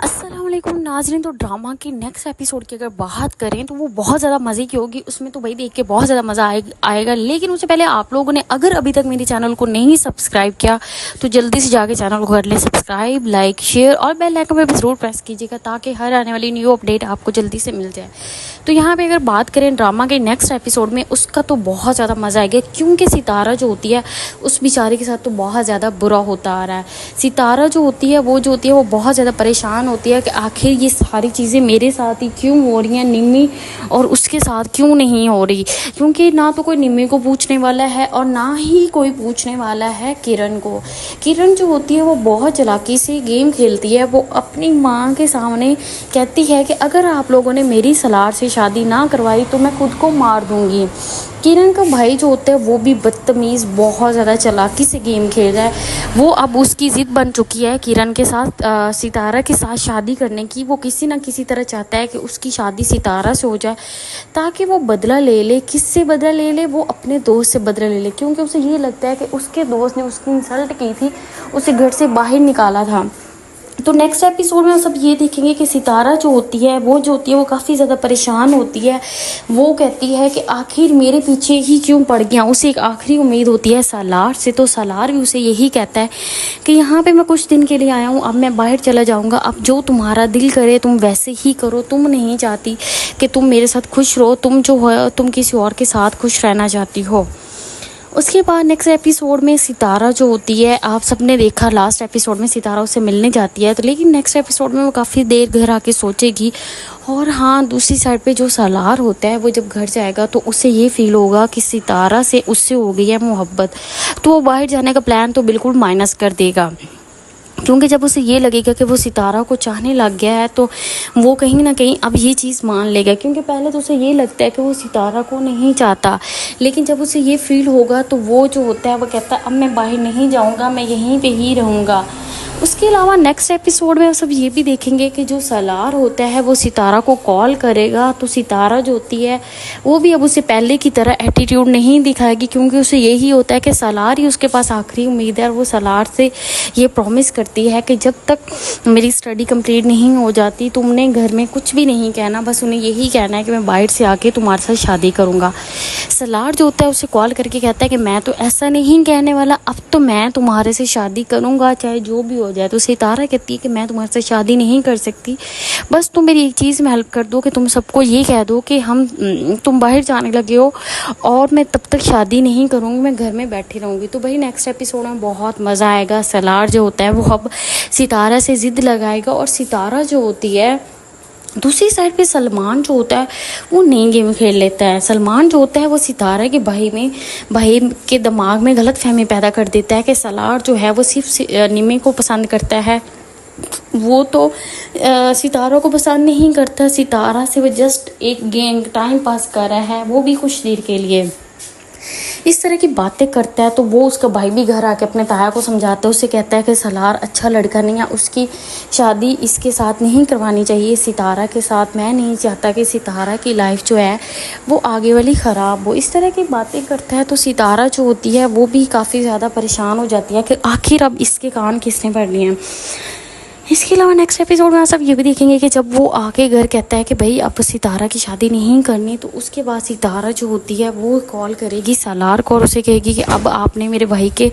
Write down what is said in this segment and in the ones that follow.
अस्सलाम वालेकुम नाज़रीन। तो ड्रामा के नेक्स्ट एपिसोड की अगर बात करें तो वो बहुत ज़्यादा मज़े की होगी। उसमें तो भाई देख के बहुत ज़्यादा मज़ा आएगा। लेकिन उससे पहले आप लोगों ने अगर अभी तक मेरे चैनल को नहीं सब्सक्राइब किया तो जल्दी से जाके चैनल को कर लें सब्सक्राइब, लाइक, शेयर और बेल आइकन पर भी ज़रूर प्रेस कीजिएगा ताकि हर आने वाली न्यू अपडेट आपको जल्दी से मिल जाए। तो यहाँ पर अगर बात करें ड्रामा के नेक्स्ट एपिसोड में, उसका तो बहुत ज़्यादा मज़ा आएगा क्योंकि सितारा जो होती है उस बेचारे के साथ तो बहुत ज़्यादा बुरा होता आ रहा है। सितारा जो होती है वो बहुत ज़्यादा परेशान होती है कि आखिर ये सारी चीज़ें मेरे साथ ही क्यों हो रही हैं, निम्मी और उसके साथ क्यों नहीं हो रही। क्योंकि ना तो कोई निम्मी को पूछने वाला है और ना ही कोई पूछने वाला है किरण को। किरण जो होती है वो बहुत चालाकी से गेम खेलती है। वो अपनी माँ के सामने कहती है कि अगर आप लोगों ने मेरी सलार से शादी ना करवाई तो मैं खुद को मार दूँगी। किरण का भाई जो होता है वो भी बदतमीज़ बहुत ज़्यादा चालाकी से गेम खेल रहा है। वो अब उसकी ज़िद बन चुकी है किरण के साथ सितारा के साथ शादी करने की। वो किसी ना किसी तरह चाहता है कि उसकी शादी सितारा से हो जाए ताकि वो बदला ले ले। किससे बदला ले ले? वो अपने दोस्त से बदला ले ले, क्योंकि उसे ये लगता है कि उसके दोस्त ने उसकी इंसल्ट की थी, उसे घर से बाहर निकाला था। तो नेक्स्ट एपिसोड में सब ये देखेंगे कि सितारा जो होती है वो काफ़ी ज़्यादा परेशान होती है। वो कहती है कि आखिर मेरे पीछे ही क्यों पड़ गया। उसे एक आखिरी उम्मीद होती है सालार से, तो सालार भी उसे यही कहता है कि यहाँ पे मैं कुछ दिन के लिए आया हूँ, अब मैं बाहर चला जाऊँगा, अब जो तुम्हारा दिल करे तुम वैसे ही करो। तुम नहीं चाहती कि तुम मेरे साथ खुश रहो, तुम जो हो तुम किसी और के साथ खुश रहना चाहती हो। उसके बाद नेक्स्ट एपिसोड में सितारा जो होती है, आप सबने देखा लास्ट एपिसोड में सितारा उससे मिलने जाती है, तो लेकिन नेक्स्ट एपिसोड में वो काफ़ी देर घर आके सोचेगी। और हाँ, दूसरी साइड पे जो सालार होता है वो जब घर जाएगा तो उसे ये फील होगा कि सितारा से उससे हो गई है मोहब्बत, तो वो बाहर जाने का प्लान तो बिल्कुल माइनस कर देगा। क्योंकि जब उसे ये लगेगा कि वो सितारा को चाहने लग गया है तो वो कहीं ना कहीं अब ये चीज़ मान लेगा। क्योंकि पहले तो उसे ये लगता है कि वो सितारा को नहीं चाहता, लेकिन जब उसे ये फील होगा तो वो जो होता है वो कहता है अब मैं बाहर नहीं जाऊंगा, मैं यहीं पे ही रहूँगा। उसके अलावा नेक्स्ट एपिसोड में सब ये भी देखेंगे कि जो सालार होता है वो सितारा को कॉल करेगा, तो सितारा जो होती है वो भी अब उसे पहले की तरह एटीट्यूड नहीं दिखाएगी, क्योंकि उसे यही होता है कि सालार ही उसके पास आखिरी उम्मीद है। और वो सालार से ये प्रॉमिस करती है कि जब तक मेरी स्टडी कंप्लीट नहीं हो जाती तुमने घर में कुछ भी नहीं कहना, बस उन्हें यही कहना है कि मैं बाहर से आके तुम्हारे साथ शादी करूँगा। सालार जो होता है उसे कॉल करके कहता है कि मैं तो ऐसा नहीं कहने वाला, अब तो मैं तुम्हारे से शादी करूँगा चाहे जो भी हो जाए। तो सितारा कहती है कि मैं तुम्हारे से शादी नहीं कर सकती, बस तुम मेरी एक चीज़ में हेल्प कर दो कि तुम सबको ये कह दो कि तुम बाहर जाने लगे हो और मैं तब तक शादी नहीं करूँगी, मैं घर में बैठी रहूँगी। तो भाई नेक्स्ट एपिसोड में बहुत मज़ा आएगा। सालार जो होता है वो अब सितारा से ज़िद लगाएगा और सितारा जो होती है दूसरी साइड पे सलमान जो होता है वो नई गेम खेल लेता है। सलमान जो होता है वो सितारा के भाई के दिमाग में गलत फहमी पैदा कर देता है कि सालार जो है वो सिर्फ निम्मी को पसंद करता है, वो तो सितारा को पसंद नहीं करता। सितारा से वो जस्ट एक गेम टाइम पास कर रहा है, वो भी कुछ देर के लिए। इस तरह की बातें करता है तो वो उसका भाई भी घर आके अपने ताया को समझाता है, उसे कहता है कि सालार अच्छा लड़का नहीं है, उसकी शादी इसके साथ नहीं करवानी चाहिए, सितारा के साथ। मैं नहीं चाहता कि सितारा की लाइफ जो है वो आगे वाली ख़राब हो। इस तरह की बातें करता है तो सितारा जो होती है वो भी काफ़ी ज़्यादा परेशान हो जाती है कि आखिर अब इसके कान किसने भर लिए हैं। इसके अलावा नेक्स्ट एपिसोड में आप सब ये भी देखेंगे कि जब वो आके घर कहता है कि भाई अब सितारा की शादी नहीं करनी, तो उसके बाद सितारा जो होती है वो कॉल करेगी सालार को और उसे कहेगी कि अब आपने मेरे भाई के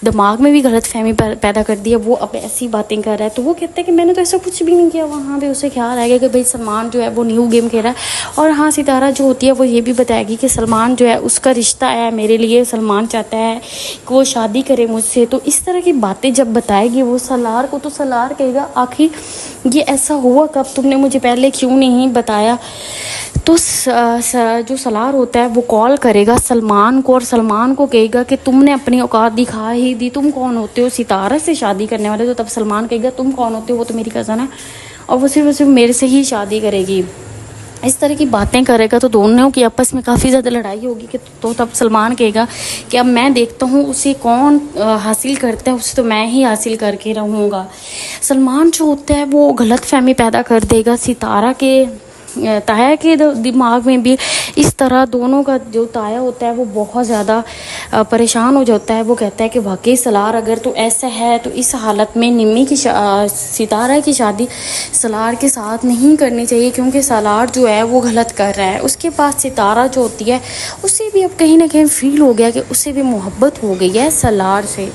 दिमाग में भी गलत फहमी पैदा कर दी है, वो अब ऐसी बातें कर रहा है। तो वो कहता है कि मैंने तो ऐसा कुछ भी नहीं किया। वहाँ पे उसे ख्याल आएगा कि भाई सलमान जो है वो न्यू गेम खेल रहा है। और हाँ, सितारा जो होती है वो ये भी बताएगी कि सलमान जो है उसका रिश्ता है मेरे लिए, सलमान चाहता है कि वो शादी करे मुझसे। तो इस तरह की बातें जब बताएगी वो सालार को, तो सालार कहेगा आखिर ये ऐसा हुआ कब, तुमने मुझे पहले क्यों नहीं बताया। तो जो सालार होता है वो कॉल करेगा सलमान को और सलमान को कहेगा कि तुमने अपनी औकात दिखा ही दी, तुम कौन होते हो सितारा से शादी करने वाले। तो तब सलमान कहेगा तुम कौन होते हो, वो तो मेरी कज़न है और वो सिर्फ मेरे से ही शादी करेगी। इस तरह की बातें करेगा तो दोनों की आपस में काफ़ी ज़्यादा लड़ाई होगी कि तो तब सलमान कहेगा कि अब मैं देखता हूँ उसे कौन हासिल करता है, उसे तो मैं ही हासिल करके रहूँगा। सलमान जो होता है वो गलत फहमी पैदा कर देगा सितारा के ताया के दिमाग में भी इस तरह दोनों का जो ताया होता है वो बहुत ज़्यादा परेशान हो जाता है। वो कहता है कि वाकई सलार अगर तो ऐसा है तो इस हालत में निम्मी की सितारा की शादी सलार के साथ नहीं करनी चाहिए, क्योंकि सलार जो है वो गलत कर रहा है। उसके पास सितारा जो होती है उससे भी अब कहीं ना कहीं फील हो गया कि उससे भी मोहब्बत हो गई है सलार से।